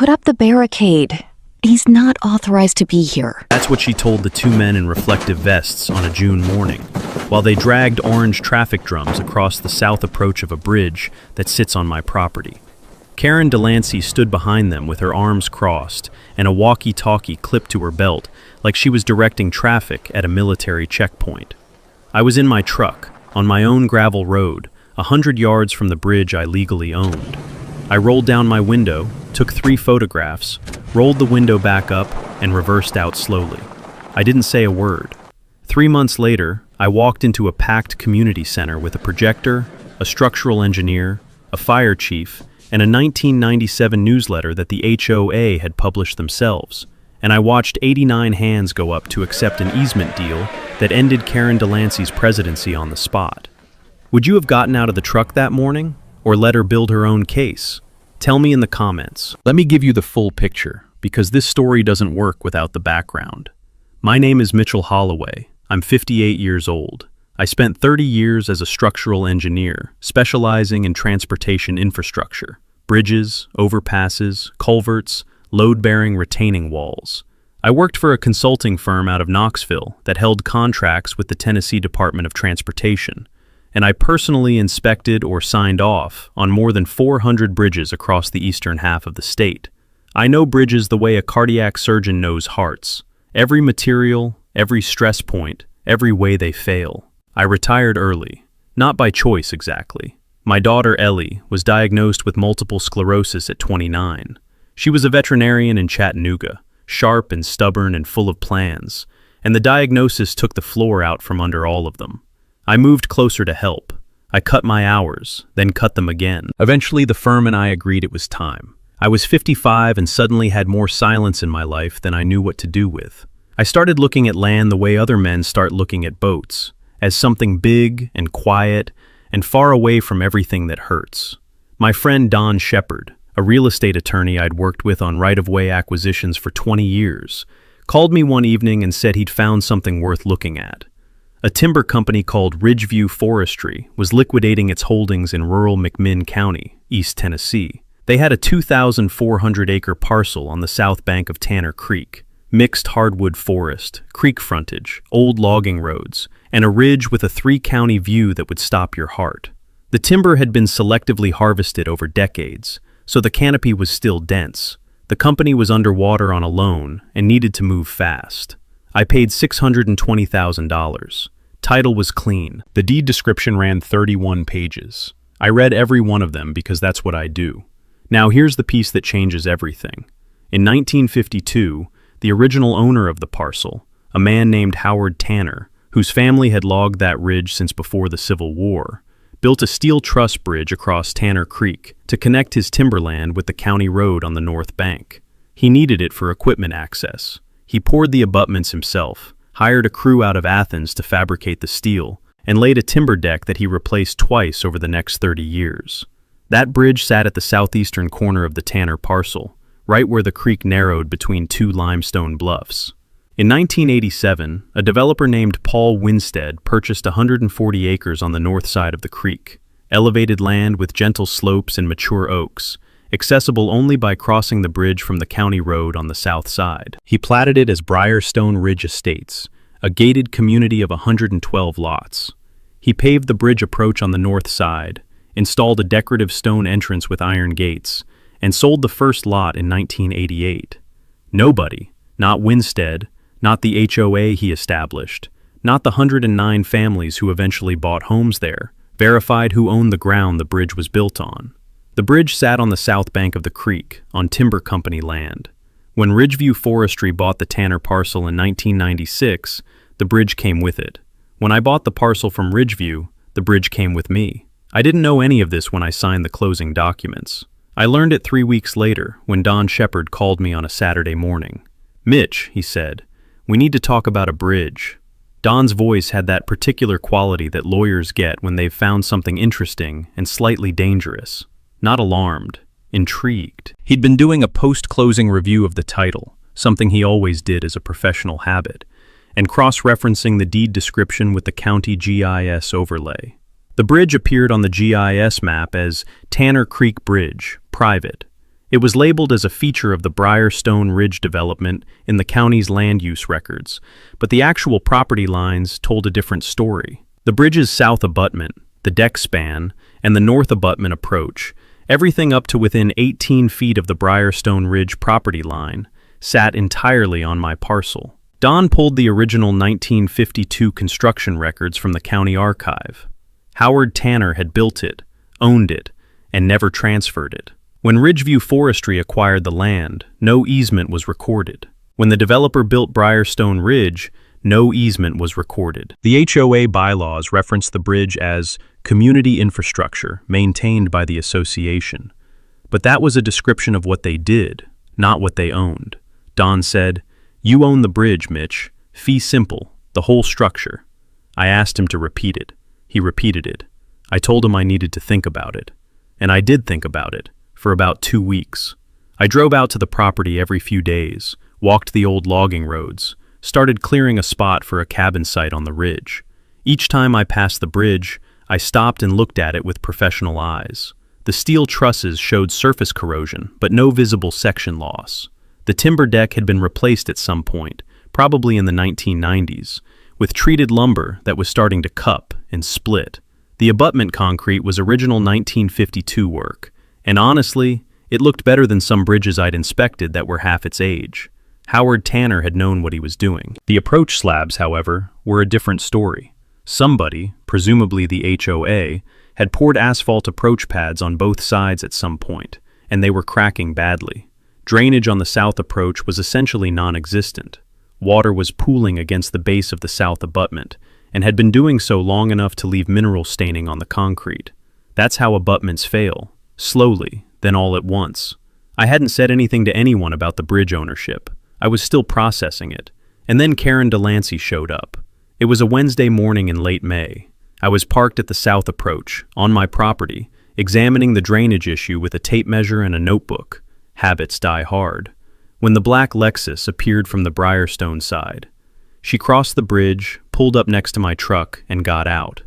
put up the barricade. He's not authorized to be here. That's what she told the two men in reflective vests on a June morning, while they dragged orange traffic drums across the south approach of a bridge that sits on my property. Karen Delancey stood behind them with her arms crossed and a walkie-talkie clipped to her belt like she was directing traffic at a military checkpoint. I was in my truck, on my own gravel road, 100 yards from the bridge I legally owned. I rolled down my window, took 3 photographs, rolled the window back up, and reversed out slowly. I didn't say a word. 3 months later, I walked into a packed community center with a projector, a structural engineer, a fire chief, and a 1997 newsletter that the HOA had published themselves, and I watched 89 hands go up to accept an easement deal that ended Karen Delancey's presidency on the spot. Would you have gotten out of the truck that morning, or let her build her own case? Tell me in the comments. Let me give you the full picture, because this story doesn't work without the background. My name is Mitchell Holloway. I'm 58 years old. I spent 30 years as a structural engineer, specializing in transportation infrastructure, bridges, overpasses, culverts, load-bearing retaining walls. I worked for a consulting firm out of Knoxville that held contracts with the Tennessee Department of Transportation, and I personally inspected or signed off on more than 400 bridges across the eastern half of the state. I know bridges the way a cardiac surgeon knows hearts. Every material, every stress point, every way they fail. I retired early, not by choice exactly. My daughter Ellie was diagnosed with multiple sclerosis at 29. She was a veterinarian in Chattanooga, sharp and stubborn and full of plans, and the diagnosis took the floor out from under all of them. I moved closer to help. I cut my hours, then cut them again. Eventually, the firm and I agreed it was time. I was 55 and suddenly had more silence in my life than I knew what to do with. I started looking at land the way other men start looking at boats, as something big and quiet and far away from everything that hurts. My friend Don Shepard, a real estate attorney I'd worked with on right-of-way acquisitions for 20 years, called me one evening and said he'd found something worth looking at. A timber company called Ridgeview Forestry was liquidating its holdings in rural McMinn County, East Tennessee. They had a 2,400-acre parcel on the south bank of Tanner Creek, mixed hardwood forest, creek frontage, old logging roads, and a ridge with a 3-county view that would stop your heart. The timber had been selectively harvested over decades, so the canopy was still dense. The company was underwater on a loan and needed to move fast. I paid $620,000. Title was clean. The deed description ran 31 pages. I read every one of them because that's what I do. Now here's the piece that changes everything. In 1952, the original owner of the parcel, a man named Howard Tanner, whose family had logged that ridge since before the Civil War, built a steel truss bridge across Tanner Creek to connect his timberland with the county road on the north bank. He needed it for equipment access. He poured the abutments himself, hired a crew out of Athens to fabricate the steel, and laid a timber deck that he replaced twice over the next 30 years. That bridge sat at the southeastern corner of the Tanner parcel, right where the creek narrowed between 2 limestone bluffs. In 1987, a developer named Paul Winstead purchased 140 acres on the north side of the creek, elevated land with gentle slopes and mature oaks, accessible only by crossing the bridge from the county road on the south side. He platted it as Briarstone Ridge Estates, a gated community of 112 lots. He paved the bridge approach on the north side, installed a decorative stone entrance with iron gates, and sold the first lot in 1988. Nobody, not Winstead, not the HOA he established, not the 109 families who eventually bought homes there, verified who owned the ground the bridge was built on. The bridge sat on the south bank of the creek, on timber company land. When Ridgeview Forestry bought the Tanner parcel in 1996, the bridge came with it. When I bought the parcel from Ridgeview, the bridge came with me. I didn't know any of this when I signed the closing documents. I learned it 3 weeks later when Don Shepard called me on a Saturday morning. "Mitch," he said, "we need to talk about a bridge." Don's voice had that particular quality that lawyers get when they've found something interesting and slightly dangerous. Not alarmed, intrigued. He'd been doing a post-closing review of the title, something he always did as a professional habit, and cross-referencing the deed description with the county GIS overlay. The bridge appeared on the GIS map as Tanner Creek Bridge, private, It was labeled as a feature of the Briarstone Ridge development in the county's land use records, but the actual property lines told a different story. The bridge's south abutment, the deck span, and the north abutment approach, everything up to within 18 feet of the Briarstone Ridge property line, sat entirely on my parcel. Don pulled the original 1952 construction records from the county archive. Howard Tanner had built it, owned it, and never transferred it. When Ridgeview Forestry acquired the land, no easement was recorded. When the developer built Briarstone Ridge, no easement was recorded. The HOA bylaws reference the bridge as community infrastructure maintained by the association. But that was a description of what they did, not what they owned. Don said, "You own the bridge, Mitch. Fee simple, the whole structure." I asked him to repeat it. He repeated it. I told him I needed to think about it. And I did think about it, for about 2 weeks. I drove out to the property every few days, walked the old logging roads, started clearing a spot for a cabin site on the ridge. Each time I passed the bridge, I stopped and looked at it with professional eyes. The steel trusses showed surface corrosion, but no visible section loss. The timber deck had been replaced at some point, probably in the 1990s, with treated lumber that was starting to cup and split. The abutment concrete was original 1952 work, and honestly, it looked better than some bridges I'd inspected that were half its age. Howard Tanner had known what he was doing. The approach slabs, however, were a different story. Somebody, presumably the HOA, had poured asphalt approach pads on both sides at some point, and they were cracking badly. Drainage on the south approach was essentially non-existent. Water was pooling against the base of the south abutment, and had been doing so long enough to leave mineral staining on the concrete. That's how abutments fail. Slowly, then all at once. I hadn't said anything to anyone about the bridge ownership. I was still processing it. And then Karen Delancey showed up. It was a Wednesday morning in late May. I was parked at the south approach, on my property, examining the drainage issue with a tape measure and a notebook. Habits die hard. When the black Lexus appeared from the Briarstone side. She crossed the bridge, pulled up next to my truck, and got out.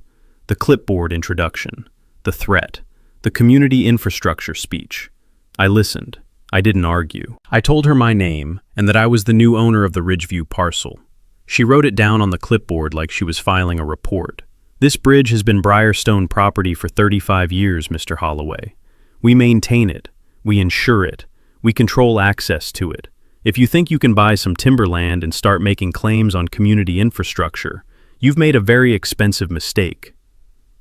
The clipboard introduction. The threat. The community infrastructure speech. I listened. I didn't argue. I told her my name and that I was the new owner of the Ridgeview parcel. She wrote it down on the clipboard like she was filing a report. "This bridge has been Briarstone property for 35 years, Mr. Holloway. We maintain it. We insure it. We control access to it. If you think you can buy some timberland and start making claims on community infrastructure, you've made a very expensive mistake."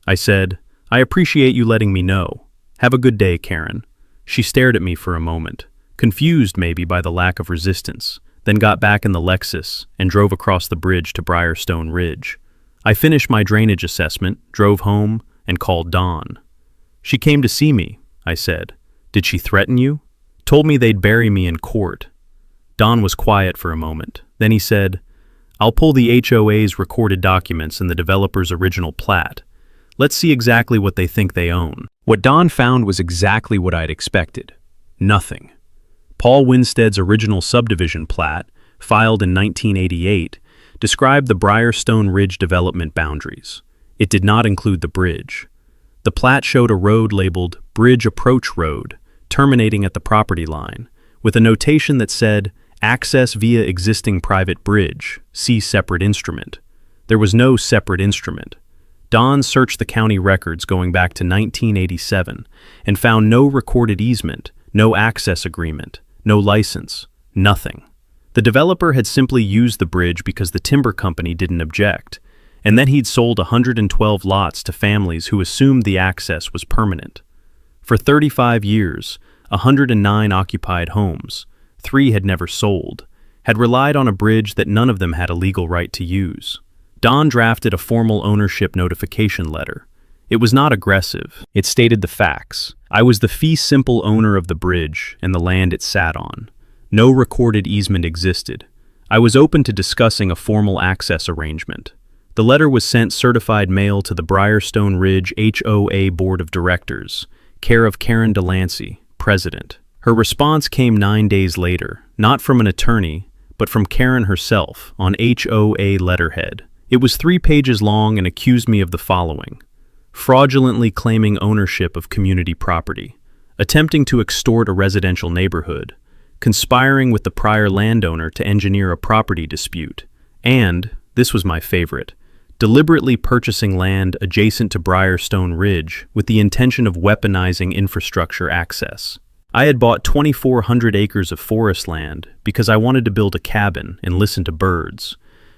I said, "I appreciate you letting me know. Have a good day, Karen." She stared at me for a moment, confused maybe by the lack of resistance, then got back in the Lexus and drove across the bridge to Briarstone Ridge. I finished my drainage assessment, drove home, and called Dawn. "She came to see me," I said. "Did she threaten you?" "Told me they'd bury me in court." Don was quiet for a moment. Then he said, "I'll pull the HOA's recorded documents and the developer's original plat. Let's see exactly what they think they own." What Don found was exactly what I'd expected. Nothing. Paul Winstead's original subdivision plat, filed in 1988, described the Briarstone Ridge development boundaries. It did not include the bridge. The plat showed a road labeled Bridge Approach Road, terminating at the property line, with a notation that said, "Access via existing private bridge, see separate instrument." There was no separate instrument. Don searched the county records going back to 1987 and found no recorded easement, no access agreement, no license, nothing. The developer had simply used the bridge because the timber company didn't object, and then he'd sold 112 lots to families who assumed the access was permanent. For 35 years, 109 occupied homes, 3 had never sold, had relied on a bridge that none of them had a legal right to use. Don drafted a formal ownership notification letter. It was not aggressive. It stated the facts. I was the fee simple owner of the bridge and the land it sat on. No recorded easement existed. I was open to discussing a formal access arrangement. The letter was sent certified mail to the Briarstone Ridge HOA Board of Directors, care of Karen Delancey, President. Her response came 9 days later, not from an attorney, but from Karen herself on HOA letterhead. It was 3 pages long and accused me of the following: fraudulently claiming ownership of community property, attempting to extort a residential neighborhood, conspiring with the prior landowner to engineer a property dispute, and, this was my favorite, deliberately purchasing land adjacent to Briarstone Ridge with the intention of weaponizing infrastructure access. I had bought 2,400 acres of forest land because I wanted to build a cabin and listen to birds.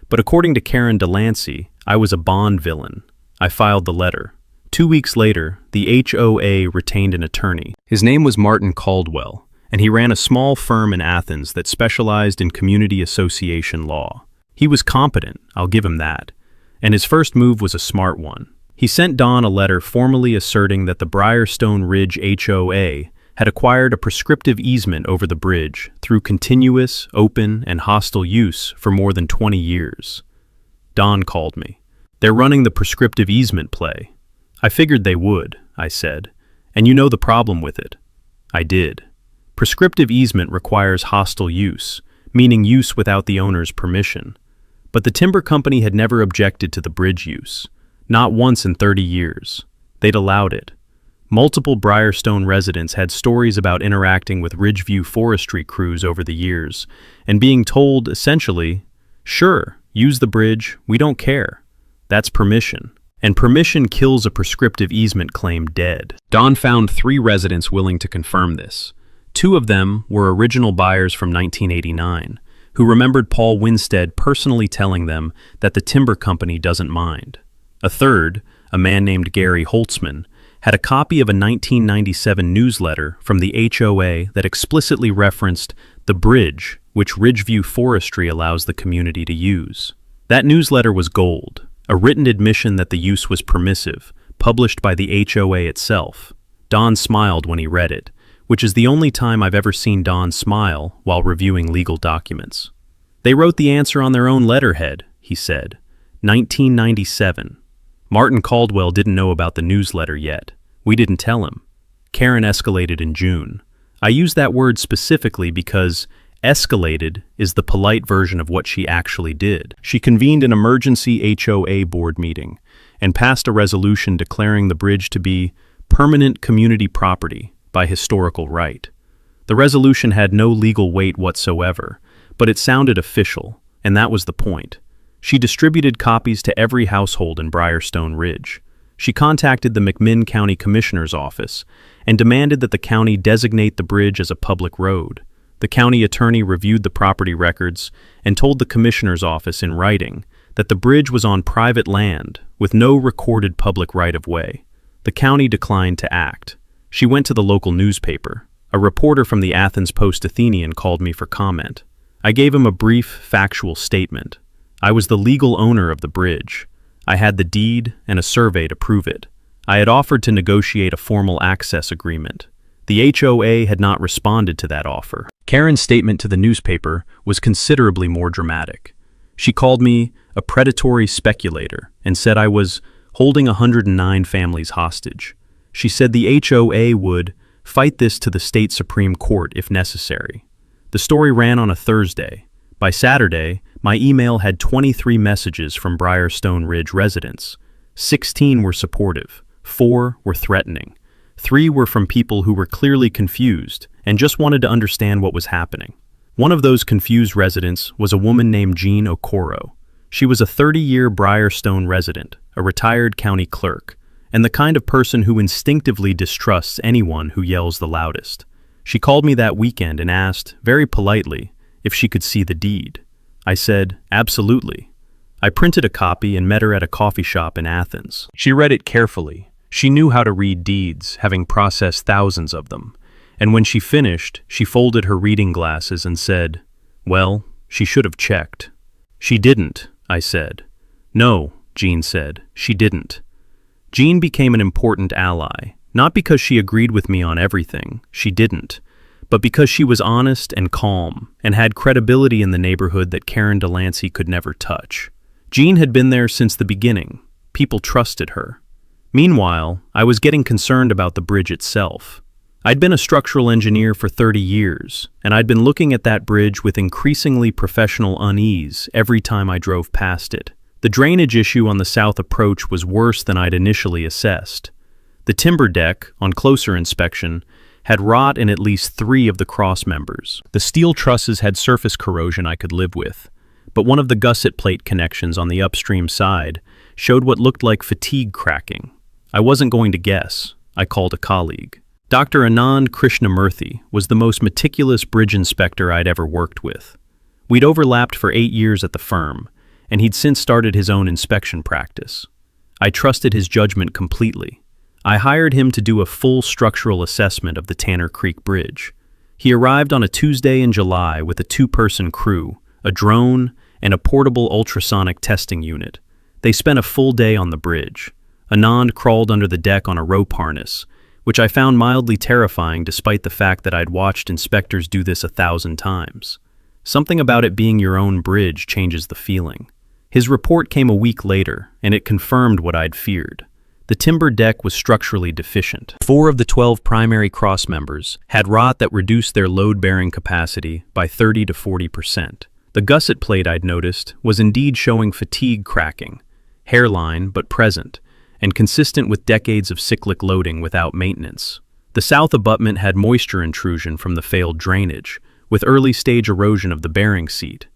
But according to Karen Delancey, I was a Bond villain. I filed the letter. 2 weeks later, the HOA retained an attorney. His name was Martin Caldwell, and he ran a small firm in Athens that specialized in community association law. He was competent, I'll give him that, and his first move was a smart one. He sent Don a letter formally asserting that the Briarstone Ridge HOA had acquired a prescriptive easement over the bridge through continuous, open, and hostile use for more than 20 years. Don called me. "They're running the prescriptive easement play." "I figured they would," I said, "and you know the problem with it." I did. Prescriptive easement requires hostile use, meaning use without the owner's permission. But the timber company had never objected to the bridge use, not once in 30 years. They'd allowed it. Multiple Briarstone residents had stories about interacting with Ridgeview forestry crews over the years, and being told, essentially, "Sure, use the bridge, we don't care. That's permission." And permission kills a prescriptive easement claim dead. Don found 3 residents willing to confirm this. 2 of them were original buyers from 1989, who remembered Paul Winstead personally telling them that the timber company doesn't mind. A third, a man named Gary Holtzman, had a copy of a 1997 newsletter from the HOA that explicitly referenced the bridge, which Ridgeview Forestry allows the community to use. That newsletter was gold, a written admission that the use was permissive, published by the HOA itself. Don smiled when he read it, which is the only time I've ever seen Don smile while reviewing legal documents. "They wrote the answer on their own letterhead," he said. 1997. Martin Caldwell didn't know about the newsletter yet. We didn't tell him. Karen escalated in June. I use that word specifically because escalated is the polite version of what she actually did. She convened an emergency HOA board meeting and passed a resolution declaring the bridge to be permanent community property by historical right. The resolution had no legal weight whatsoever, but it sounded official, and that was the point. She distributed copies to every household in Briarstone Ridge. She contacted the McMinn County Commissioner's office and demanded that the county designate the bridge as a public road. The county attorney reviewed the property records and told the commissioner's office in writing that the bridge was on private land with no recorded public right-of-way. The county declined to act. She went to the local newspaper. A reporter from the Athens Post-Athenian called me for comment. I gave him a brief, factual statement. I was the legal owner of the bridge. I had the deed and a survey to prove it. I had offered to negotiate a formal access agreement. The HOA had not responded to that offer. Karen's statement to the newspaper was considerably more dramatic. She called me a predatory speculator and said I was holding 109 families hostage. She said the HOA would fight this to the state Supreme Court if necessary. The story ran on a Thursday. By Saturday, my email had 23 messages from Briarstone Ridge residents. 16 were supportive, 4 were threatening. 3 were from people who were clearly confused and just wanted to understand what was happening. One of those confused residents was a woman named Jean Okoro. She was a 30-year Briarstone resident, a retired county clerk, and the kind of person who instinctively distrusts anyone who yells the loudest. She called me that weekend and asked, very politely, if she could see the deed. I said, absolutely. I printed a copy and met her at a coffee shop in Athens. She read it carefully. She knew how to read deeds, having processed thousands of them. And when she finished, she folded her reading glasses and said, well, she should have checked. She didn't, I said. No, Jean said, she didn't. Jean became an important ally, not because she agreed with me on everything, she didn't, but because she was honest and calm and had credibility in the neighborhood that Karen Delancey could never touch. Jean had been there since the beginning. People trusted her. Meanwhile, I was getting concerned about the bridge itself. I'd been a structural engineer for 30 years, and I'd been looking at that bridge with increasingly professional unease every time I drove past it. The drainage issue on the south approach was worse than I'd initially assessed. The timber deck, on closer inspection, had rot in at least 3 of the cross members. The steel trusses had surface corrosion I could live with, but one of the gusset plate connections on the upstream side showed what looked like fatigue cracking. I wasn't going to guess. I called a colleague. Dr. Anand Krishnamurthy was the most meticulous bridge inspector I'd ever worked with. We'd overlapped for 8 years at the firm, and he'd since started his own inspection practice. I trusted his judgment completely. I hired him to do a full structural assessment of the Tanner Creek Bridge. He arrived on a Tuesday in July with a 2-person crew, a drone, and a portable ultrasonic testing unit. They spent a full day on the bridge. Anand crawled under the deck on a rope harness, which I found mildly terrifying despite the fact that I'd watched inspectors do this 1,000 times. Something about it being your own bridge changes the feeling. His report came a week later, and it confirmed what I'd feared. The timber deck was structurally deficient. 4 of the 12 primary cross members had rot that reduced their load-bearing capacity by 30 to 40%. The gusset plate I'd noticed was indeed showing fatigue cracking, hairline but present, and consistent with decades of cyclic loading without maintenance. The south abutment had moisture intrusion from the failed drainage, with early-stage erosion of the bearing seat,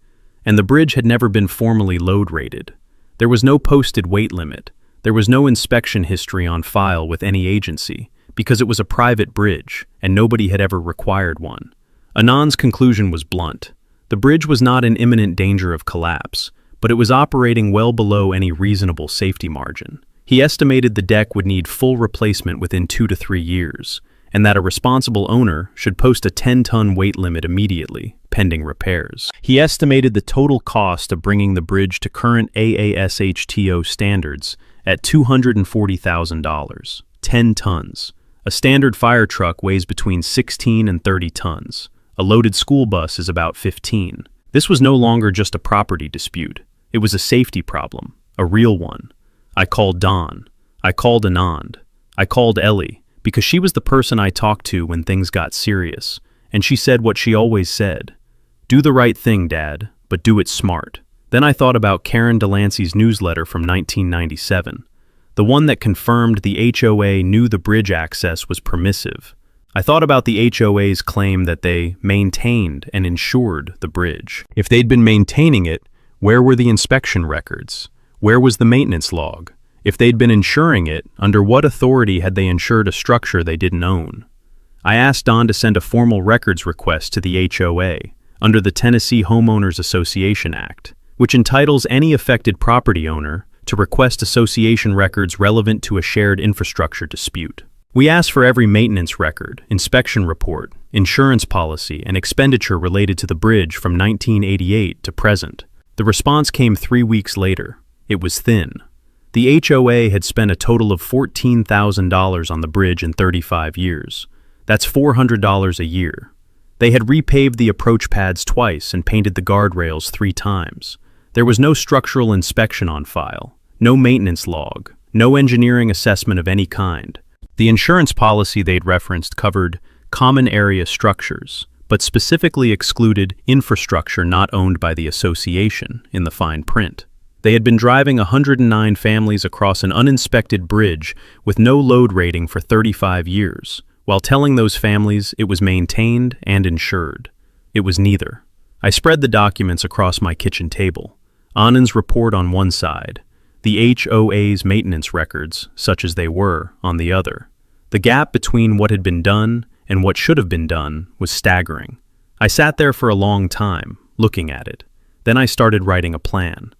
and the bridge had never been formally load-rated. There was no posted weight limit. There was no inspection history on file with any agency, because it was a private bridge, and nobody had ever required one. Anand's conclusion was blunt. The bridge was not in imminent danger of collapse, but it was operating well below any reasonable safety margin. He estimated the deck would need full replacement within 2 to 3 years, and that a responsible owner should post a 10-ton weight limit immediately, pending repairs. He estimated the total cost of bringing the bridge to current AASHTO standards at $240,000. 10 tons. A standard fire truck weighs between 16 and 30 tons. A loaded school bus is about 15. This was no longer just a property dispute. It was a safety problem, a real one. I called Don. I called Anand. I called Ellie, because she was the person I talked to when things got serious, and she said what she always said. Do the right thing, Dad, but do it smart. Then I thought about Karen Delancey's newsletter from 1997, the one that confirmed the HOA knew the bridge access was permissive. I thought about the HOA's claim that they maintained and insured the bridge. If they'd been maintaining it, where were the inspection records? Where was the maintenance log? If they'd been insuring it, under what authority had they insured a structure they didn't own? I asked Don to send a formal records request to the HOA under the Tennessee Homeowners Association Act, which entitles any affected property owner to request association records relevant to a shared infrastructure dispute. We asked for every maintenance record, inspection report, insurance policy, and expenditure related to the bridge from 1988 to present. The response came 3 weeks later. It was thin. The HOA had spent a total of $14,000 on the bridge in 35 years. That's $400 a year. They had repaved the approach pads twice and painted the guardrails 3 times. There was no structural inspection on file, no maintenance log, no engineering assessment of any kind. The insurance policy they'd referenced covered common area structures, but specifically excluded infrastructure not owned by the association in the fine print. They had been driving 109 families across an uninspected bridge with no load rating for 35 years, while telling those families it was maintained and insured. It was neither. I spread the documents across my kitchen table. Anand's report on one side, the HOA's maintenance records, such as they were, on the other. The gap between what had been done and what should have been done was staggering. I sat there for a long time, looking at it. Then I started writing a plan.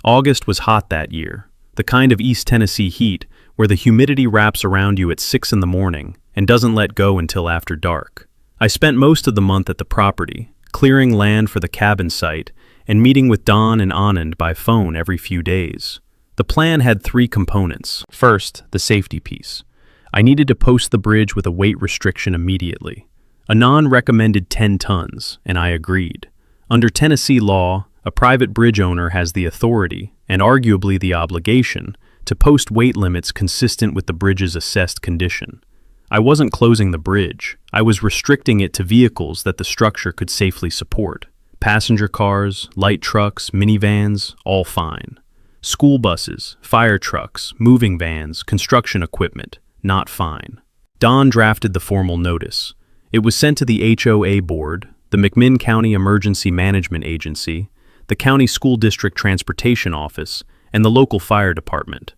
August was hot that year, the kind of East Tennessee heat where the humidity wraps around you at 6 in the morning and doesn't let go until after dark. I spent most of the month at the property, clearing land for the cabin site and meeting with Don and Anand by phone every few days. The plan had 3 components. First, the safety piece. I needed to post the bridge with a weight restriction immediately. Anand recommended 10 tons, and I agreed. Under Tennessee law, a private bridge owner has the authority, and arguably the obligation, to post weight limits consistent with the bridge's assessed condition. I wasn't closing the bridge. I was restricting it to vehicles that the structure could safely support. Passenger cars, light trucks, minivans, all fine. School buses, fire trucks, moving vans, construction equipment, not fine. Don drafted the formal notice. It was sent to the HOA board, the McMinn County Emergency Management Agency, the County School District Transportation Office, and the local fire department.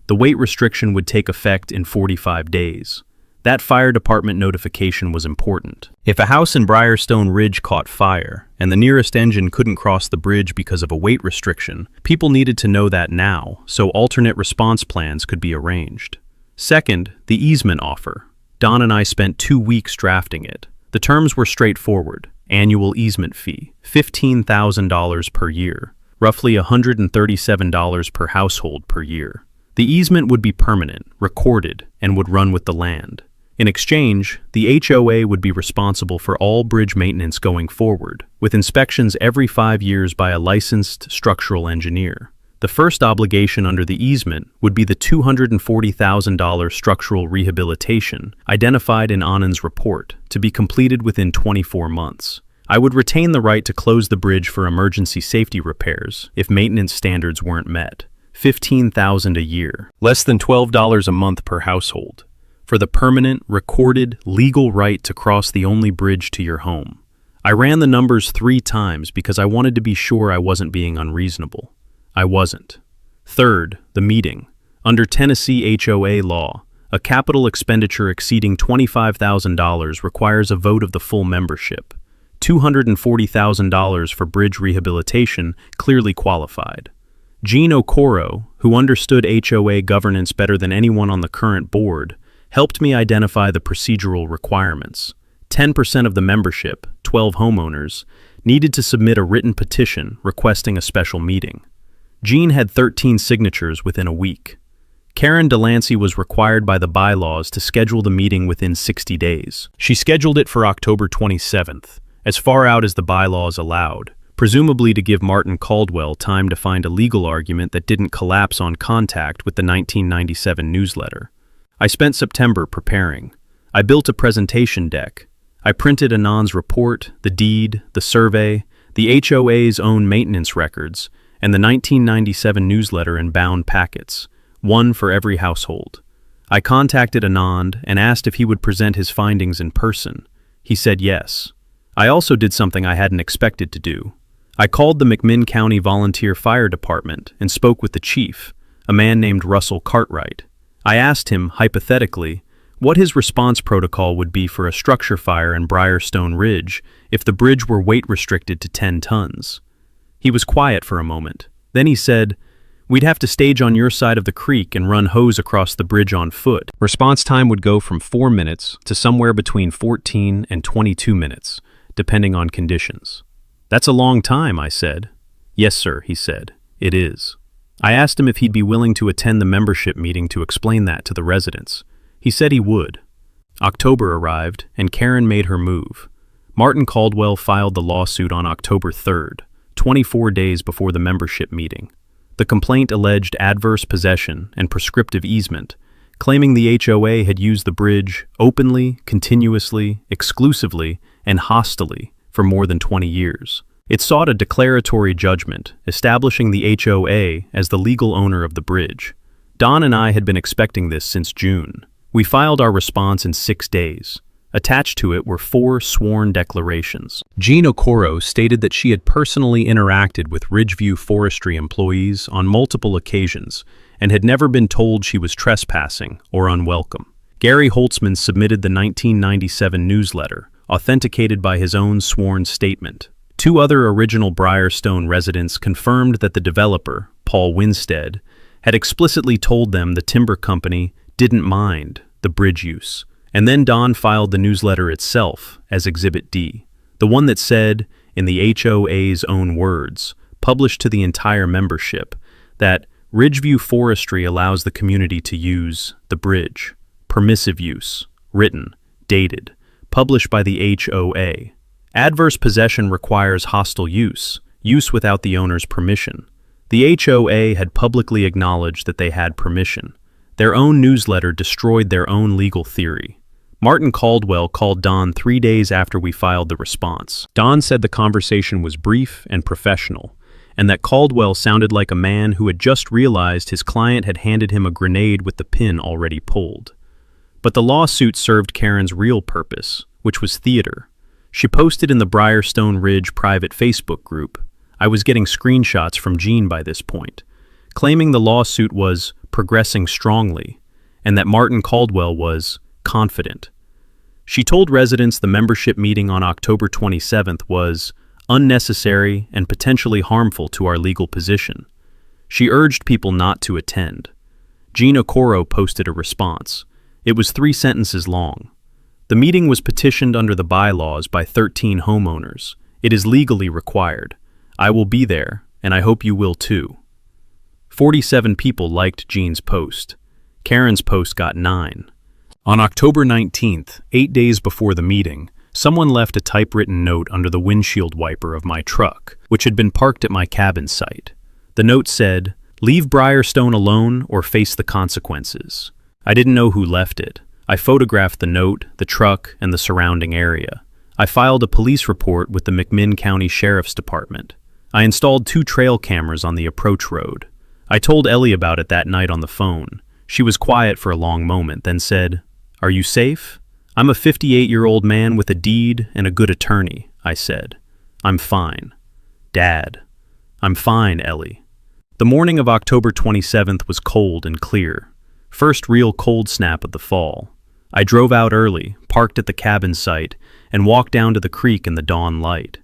The weight restriction would take effect in 45 days. That fire department notification was important. If a house in Briarstone Ridge caught fire, and the nearest engine couldn't cross the bridge because of a weight restriction, people needed to know that now, so alternate response plans could be arranged. Second, the easement offer. Don and I spent 2 weeks drafting it. The terms were straightforward. Annual easement fee, $15,000 per year, roughly $137 per household per year. The easement would be permanent, recorded, and would run with the land. In exchange, the HOA would be responsible for all bridge maintenance going forward, with inspections every 5 years by a licensed structural engineer. The first obligation under the easement would be the $240,000 structural rehabilitation identified in Anand's report, to be completed within 24 months. I would retain the right to close the bridge for emergency safety repairs if maintenance standards weren't met. $15,000 a year, less than $12 a month per household, for the permanent, recorded, legal right to cross the only bridge to your home. I ran the numbers 3 times because I wanted to be sure I wasn't being unreasonable. I wasn't. Third, the meeting. Under Tennessee HOA law, a capital expenditure exceeding $25,000 requires a vote of the full membership. $240,000 for bridge rehabilitation clearly qualified. Gene Okoro, who understood HOA governance better than anyone on the current board, helped me identify the procedural requirements. 10% of the membership, 12 homeowners, needed to submit a written petition requesting a special meeting. Gene had 13 signatures within a week. Karen Delancey was required by the bylaws to schedule the meeting within 60 days. She scheduled it for October 27th, as far out as the bylaws allowed, presumably to give Martin Caldwell time to find a legal argument that didn't collapse on contact with the 1997 newsletter. I spent September preparing. I built a presentation deck. I printed Anand's report, the deed, the survey, the HOA's own maintenance records, and the 1997 newsletter in bound packets, one for every household. I contacted Anand and asked if he would present his findings in person. He said yes. I also did something I hadn't expected to do. I called the McMinn County Volunteer Fire Department and spoke with the chief, a man named Russell Cartwright. I asked him, hypothetically, what his response protocol would be for a structure fire in Briarstone Ridge if the bridge were weight restricted to 10 tons. He was quiet for a moment. Then he said, "We'd have to stage on your side of the creek and run hose across the bridge on foot. Response time would go from 4 minutes to somewhere between 14 and 22 minutes, depending on conditions." "That's a long time," I said. "Yes, sir," he said. "It is." I asked him if he'd be willing to attend the membership meeting to explain that to the residents. He said he would. October arrived, and Karen made her move. Martin Caldwell filed the lawsuit on October 3rd, 24 days before the membership meeting. The complaint alleged adverse possession and prescriptive easement, claiming the HOA had used the bridge openly, continuously, exclusively, and hostilely for more than 20 years. It sought a declaratory judgment, establishing the HOA as the legal owner of the bridge. Don and I had been expecting this since June. We filed our response in 6 days. Attached to it were 4 sworn declarations. Jean Okoro stated that she had personally interacted with Ridgeview Forestry employees on multiple occasions and had never been told she was trespassing or unwelcome. Gary Holtzman submitted the 1997 newsletter, authenticated by his own sworn statement. 2 other original Briarstone residents confirmed that the developer, Paul Winstead, had explicitly told them the timber company didn't mind the bridge use. And then Don filed the newsletter itself as Exhibit D, the one that said, in the HOA's own words, published to the entire membership, that Ridgeview Forestry allows the community to use the bridge. Permissive use, written, dated, published by the HOA. Adverse possession requires hostile use without the owner's permission. The HOA had publicly acknowledged that they had permission. Their own newsletter destroyed their own legal theory. Martin Caldwell called Don 3 days after we filed the response. Don said the conversation was brief and professional, and that Caldwell sounded like a man who had just realized his client had handed him a grenade with the pin already pulled. But the lawsuit served Karen's real purpose, which was theater. She posted in the Briarstone Ridge private Facebook group. I was getting screenshots from Jean by this point, claiming the lawsuit was progressing strongly and that Martin Caldwell was confident. She told residents the membership meeting on October 27th was unnecessary and potentially harmful to our legal position. She urged people not to attend. Jean Okoro posted a response. It was 3 sentences long. The meeting was petitioned under the bylaws by 13 homeowners. It is legally required. I will be there, and I hope you will too. 47 people liked Jean's post. Karen's post got 9. On October 19th, 8 days before the meeting, someone left a typewritten note under the windshield wiper of my truck, which had been parked at my cabin site. The note said, "Leave Briarstone alone or face the consequences." I didn't know who left it. I photographed the note, the truck, and the surrounding area. I filed a police report with the McMinn County Sheriff's Department. I installed 2 trail cameras on the approach road. I told Ellie about it that night on the phone. She was quiet for a long moment, then said, "Are you safe?" "I'm a 58-year-old man with a deed and a good attorney," I said. "I'm fine." "Dad." "I'm fine, Ellie." The morning of October 27th was cold and clear. First real cold snap of the fall. I drove out early, parked at the cabin site, and walked down to the creek in the dawn light.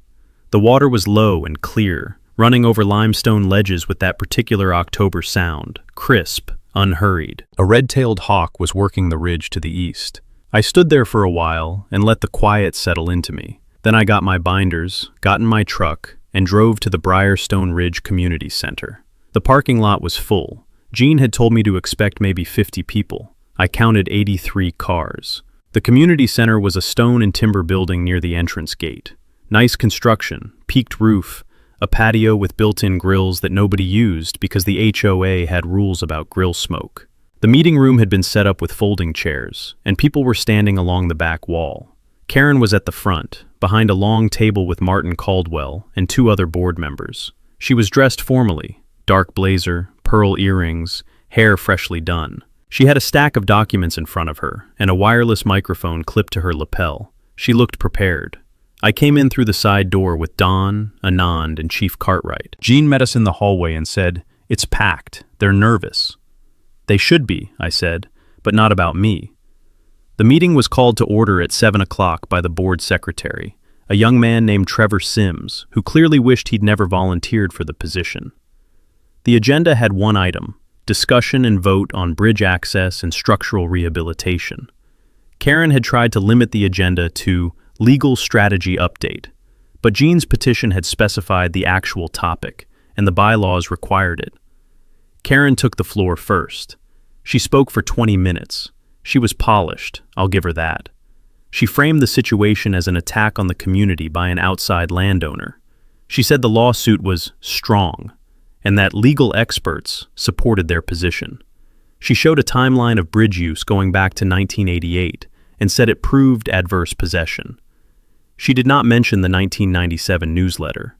The water was low and clear, running over limestone ledges with that particular October sound, crisp, unhurried. A red-tailed hawk was working the ridge to the east. I stood there for a while and let the quiet settle into me. Then I got my binders, got in my truck, and drove to the Briarstone Ridge Community Center. The parking lot was full. Jean had told me to expect maybe 50 people. I counted 83 cars. The community center was a stone and timber building near the entrance gate. Nice construction, peaked roof, a patio with built-in grills that nobody used because the HOA had rules about grill smoke. The meeting room had been set up with folding chairs, and people were standing along the back wall. Karen was at the front, behind a long table with Martin Caldwell and 2 other board members. She was dressed formally, dark blazer, pearl earrings, hair freshly done. She had a stack of documents in front of her and a wireless microphone clipped to her lapel. She looked prepared. I came in through the side door with Don, Anand, and Chief Cartwright. Jean met us in the hallway and said, "It's packed. They're nervous." "They should be," I said, "but not about me." The meeting was called to order at 7 o'clock by the board secretary, a young man named Trevor Sims, who clearly wished he'd never volunteered for the position. The agenda had one item: discussion and vote on bridge access and structural rehabilitation. Karen had tried to limit the agenda to legal strategy update, but Jean's petition had specified the actual topic, and the bylaws required it. Karen took the floor first. She spoke for 20 minutes. She was polished, I'll give her that. She framed the situation as an attack on the community by an outside landowner. She said the lawsuit was strong, and that legal experts supported their position. She showed a timeline of bridge use going back to 1988 and said it proved adverse possession. She did not mention the 1997 newsletter.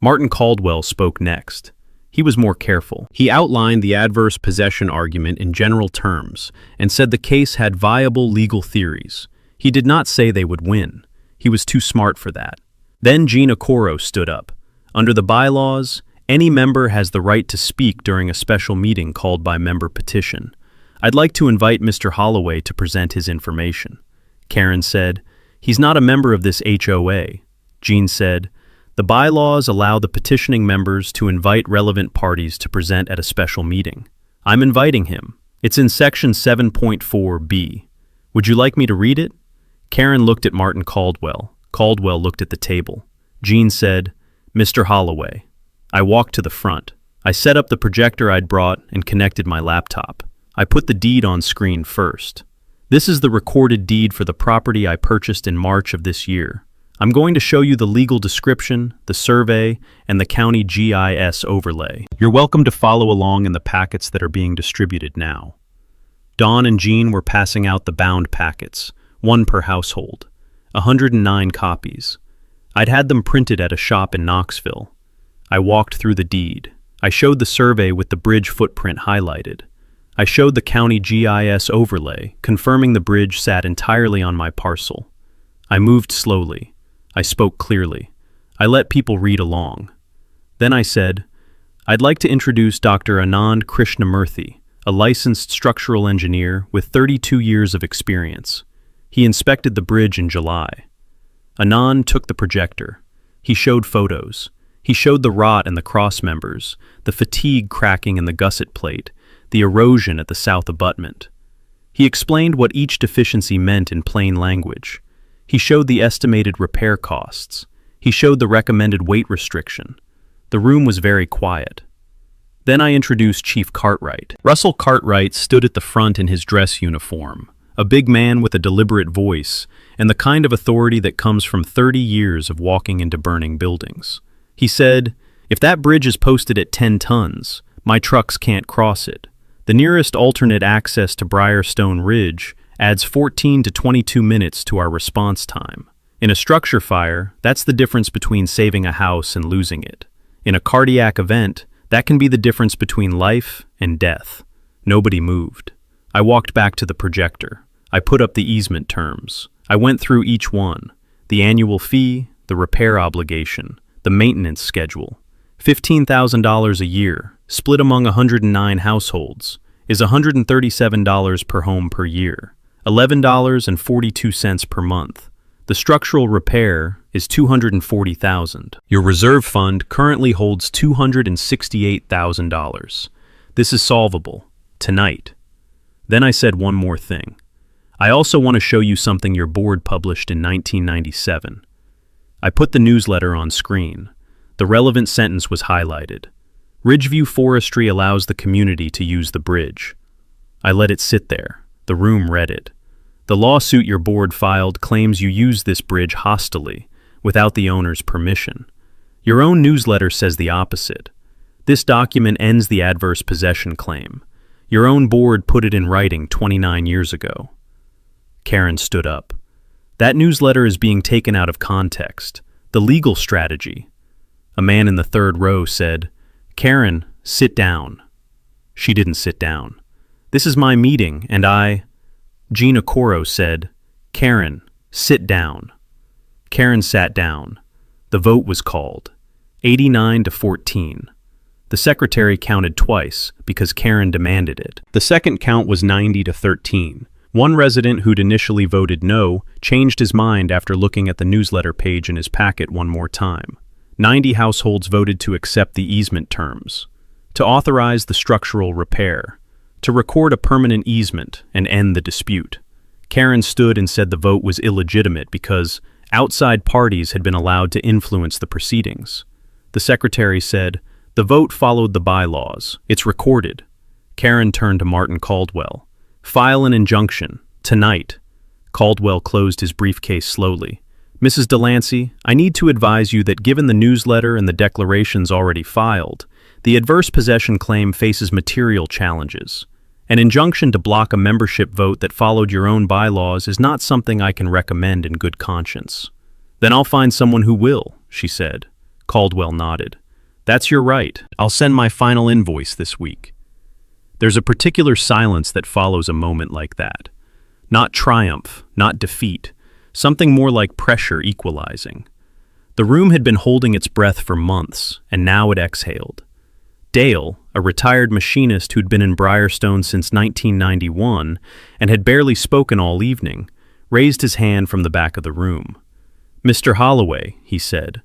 Martin Caldwell spoke next. He was more careful. He outlined the adverse possession argument in general terms and said the case had viable legal theories. He did not say they would win. He was too smart for that. Then Jean Okoro stood up. Under the bylaws, any member has the right to speak during a special meeting called by member petition. I'd like to invite Mr. Holloway to present his information. Karen said, "He's not a member of this HOA." Jean said, "The bylaws allow the petitioning members to invite relevant parties to present at a special meeting. I'm inviting him. It's in section 7.4b. Would you like me to read it?" Karen looked at Martin Caldwell. Caldwell looked at the table. Jean said, "Mr. Holloway." I walked to the front. I set up the projector I'd brought and connected my laptop. I put the deed on screen first. This is the recorded deed for the property I purchased in March of this year. I'm going to show you the legal description, the survey, and the county GIS overlay. You're welcome to follow along in the packets that are being distributed now. Dawn and Jean were passing out the bound packets, 1 per household, 109 copies. I'd had them printed at a shop in Knoxville. I walked through the deed. I showed the survey with the bridge footprint highlighted. I showed the county GIS overlay, confirming the bridge sat entirely on my parcel. I moved slowly. I spoke clearly. I let people read along. Then I said, I'd like to introduce Dr. Anand Krishnamurthy, a licensed structural engineer with 32 years of experience. He inspected the bridge in July. Anand took the projector. He showed photos. He showed the rot in the cross members, the fatigue cracking in the gusset plate, the erosion at the south abutment. He explained what each deficiency meant in plain language. He showed the estimated repair costs. He showed the recommended weight restriction. The room was very quiet. Then I introduced Chief Cartwright. Russell Cartwright stood at the front in his dress uniform, a big man with a deliberate voice and the kind of authority that comes from 30 years of walking into burning buildings. He said, "If that bridge is posted at 10 tons, my trucks can't cross it. The nearest alternate access to Briarstone Ridge adds 14 to 22 minutes to our response time. In a structure fire, that's the difference between saving a house and losing it. In a cardiac event, that can be the difference between life and death." Nobody moved. I walked back to the projector. I put up the easement terms. I went through each one: the annual fee, the repair obligation, the maintenance schedule. $15,000 a year, split among 109 households, is $137 per home per year, $11.42 per month. The structural repair is $240,000. Your reserve fund currently holds $268,000. This is solvable, tonight. Then I said one more thing. I also want to show you something your board published in 1997. I put the newsletter on screen. The relevant sentence was highlighted. Ridgeview Forestry allows the community to use the bridge. I let it sit there. The room read it. The lawsuit your board filed claims you used this bridge hostilely, without the owner's permission. Your own newsletter says the opposite. This document ends the adverse possession claim. Your own board put it in writing 29 years ago. Karen stood up. That newsletter is being taken out of context. The legal strategy. A man in the third row said, "Karen, sit down." She didn't sit down. "This is my meeting, and I..." Gina Coro said, "Karen, sit down." Karen sat down. The vote was called. 89 to 14. The secretary counted twice because Karen demanded it. The second count was 90 to 13. One resident who'd initially voted no changed his mind after looking at the newsletter page in his packet one more time. 90 households voted to accept the easement terms, to authorize the structural repair, to record a permanent easement and end the dispute. Karen stood and said the vote was illegitimate because outside parties had been allowed to influence the proceedings. The secretary said, "The vote followed the bylaws. It's recorded." Karen turned to Martin Caldwell. "File an injunction, tonight." Caldwell closed his briefcase slowly. "Mrs. Delancey, I need to advise you that given the newsletter and the declarations already filed, the adverse possession claim faces material challenges. An injunction to block a membership vote that followed your own bylaws is not something I can recommend in good conscience." "Then I'll find someone who will," she said. Caldwell nodded. "That's your right. I'll send my final invoice this week." There's a particular silence that follows a moment like that. Not triumph, not defeat, something more like pressure equalizing. The room had been holding its breath for months, and now it exhaled. Dale, a retired machinist who'd been in Briarstone since 1991 and had barely spoken all evening, raised his hand from the back of the room. "Mr. Holloway," he said,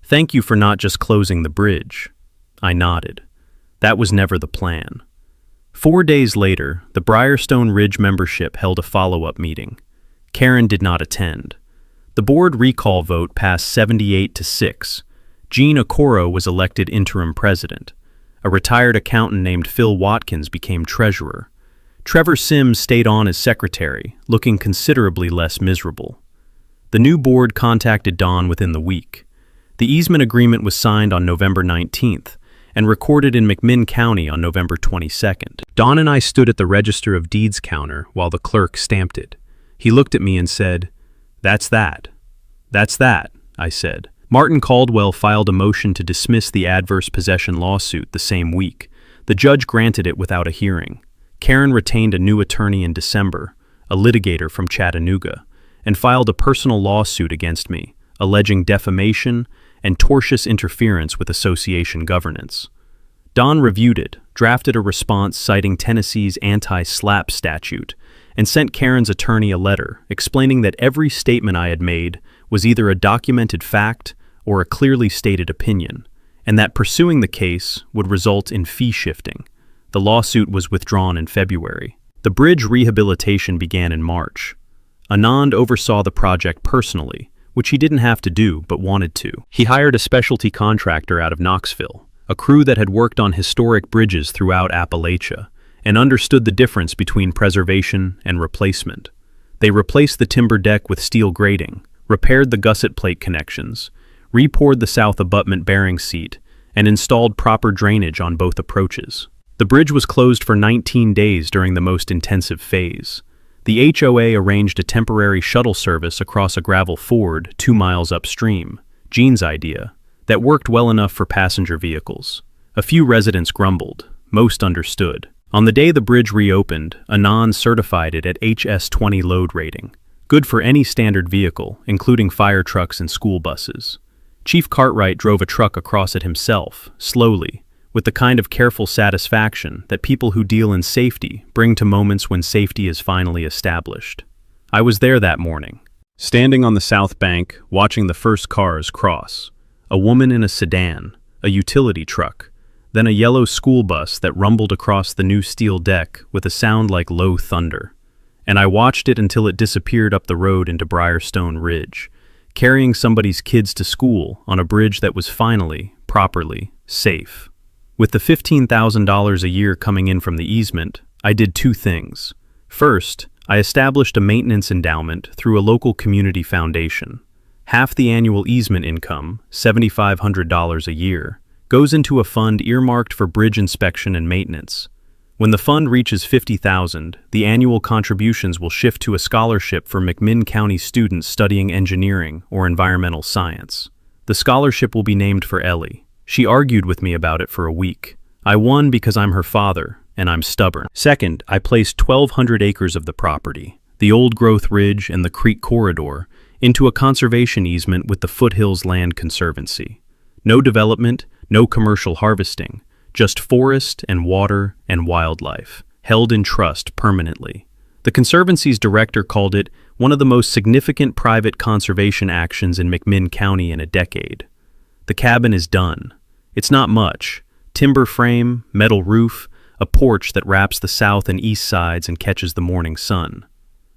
"thank you for not just closing the bridge." I nodded. That was never the plan. 4 days later, the Briarstone Ridge membership held a follow-up meeting. Karen did not attend. The board recall vote passed 78 to 6. Gina Coro was elected interim president. A retired accountant named Phil Watkins became treasurer. Trevor Sims stayed on as secretary, looking considerably less miserable. The new board contacted Don within the week. The easement agreement was signed on November 19th and recorded in McMinn County on November 22nd. Don and I stood at the Register of Deeds counter while the clerk stamped it. He looked at me and said, "That's that." "That's that," I said. Martin Caldwell filed a motion to dismiss the adverse possession lawsuit the same week. The judge granted it without a hearing. Karen retained a new attorney in December, a litigator from Chattanooga, and filed a personal lawsuit against me, alleging defamation and tortious interference with association governance. Don reviewed it, drafted a response citing Tennessee's anti-SLAPP statute, and sent Karen's attorney a letter explaining that every statement I had made was either a documented fact or a clearly stated opinion, and that pursuing the case would result in fee shifting. The lawsuit was withdrawn in February. The bridge rehabilitation began in March. Anand oversaw the project personally, which he didn't have to do but wanted to. He hired a specialty contractor out of Knoxville, a crew that had worked on historic bridges throughout Appalachia, and understood the difference between preservation and replacement. They replaced the timber deck with steel grating, repaired the gusset plate connections, re-poured the south abutment bearing seat, and installed proper drainage on both approaches. The bridge was closed for 19 days during the most intensive phase. The HOA arranged a temporary shuttle service across a gravel ford 2 miles upstream, Gene's idea, that worked well enough for passenger vehicles. A few residents grumbled, most understood. On the day the bridge reopened, Anand certified it at HS20 load rating, good for any standard vehicle, including fire trucks and school buses. Chief Cartwright drove a truck across it himself, slowly, with the kind of careful satisfaction that people who deal in safety bring to moments when safety is finally established. I was there that morning, standing on the south bank, watching the first cars cross. A woman in a sedan, a utility truck, then a yellow school bus that rumbled across the new steel deck with a sound like low thunder. And I watched it until it disappeared up the road into Briarstone Ridge, carrying somebody's kids to school on a bridge that was finally, properly, safe. With the $15,000 a year coming in from the easement, I did 2 things. First, I established a maintenance endowment through a local community foundation. Half the annual easement income, $7,500 a year, goes into a fund earmarked for bridge inspection and maintenance. When the fund reaches $50,000, the annual contributions will shift to a scholarship for McMinn County students studying engineering or environmental science. The scholarship will be named for Ellie. She argued with me about it for a week. I won because I'm her father, and I'm stubborn. Second, I placed 1,200 acres of the property, the old-growth ridge and the creek corridor, into a conservation easement with the Foothills Land Conservancy. No development, no commercial harvesting, just forest and water and wildlife, held in trust permanently. The Conservancy's director called it one of the most significant private conservation actions in McMinn County in a decade. The cabin is done. It's not much. Timber frame, metal roof, a porch that wraps the south and east sides and catches the morning sun.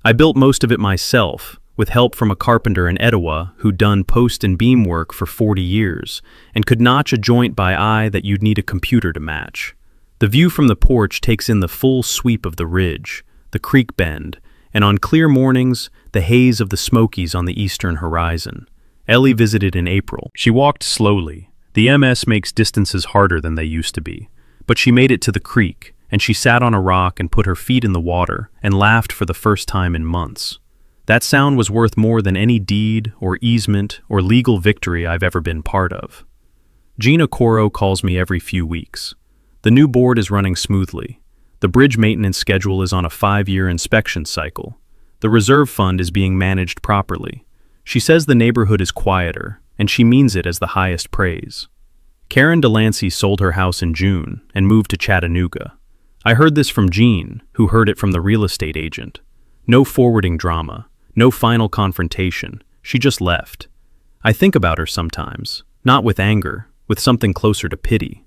I built most of it myself, with help from a carpenter in Etowah who'd done post and beam work for 40 years and could notch a joint by eye that you'd need a computer to match. The view from the porch takes in the full sweep of the ridge, the creek bend, and on clear mornings, the haze of the Smokies on the eastern horizon. Ellie visited in April. She walked slowly. The MS makes distances harder than they used to be, but she made it to the creek, and she sat on a rock and put her feet in the water and laughed for the first time in months. That sound was worth more than any deed or easement or legal victory I've ever been part of. Gina Coro calls me every few weeks. The new board is running smoothly. The bridge maintenance schedule is on a 5-year inspection cycle. The reserve fund is being managed properly. She says the neighborhood is quieter, and she means it as the highest praise. Karen Delancey sold her house in June and moved to Chattanooga. I heard this from Gene, who heard it from the real estate agent. No forwarding drama, no final confrontation. She just left. I think about her sometimes, not with anger, with something closer to pity.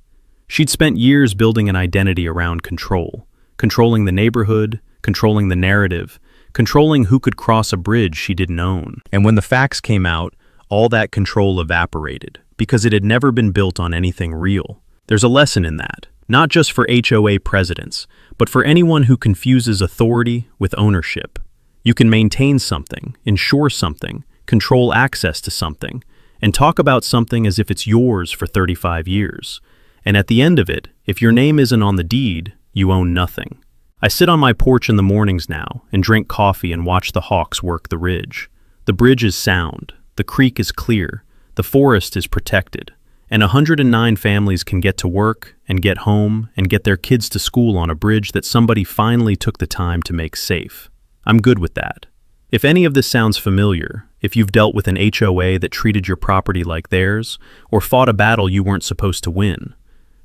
She'd spent years building an identity around control, controlling the neighborhood, controlling the narrative, controlling who could cross a bridge she didn't own. And when the facts came out, all that control evaporated, because it had never been built on anything real. There's a lesson in that, not just for HOA presidents, but for anyone who confuses authority with ownership. You can maintain something, ensure something, control access to something, and talk about something as if it's yours for 35 years. And at the end of it, if your name isn't on the deed, you own nothing. I sit on my porch in the mornings now and drink coffee and watch the hawks work the ridge. The bridge is sound, the creek is clear, the forest is protected, and 109 families can get to work and get home and get their kids to school on a bridge that somebody finally took the time to make safe. I'm good with that. If any of this sounds familiar, if you've dealt with an HOA that treated your property like theirs, or fought a battle you weren't supposed to win,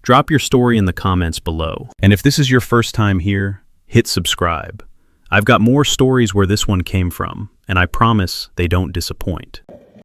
drop your story in the comments below. And if this is your first time here, hit subscribe. I've got more stories where this one came from, and I promise they don't disappoint.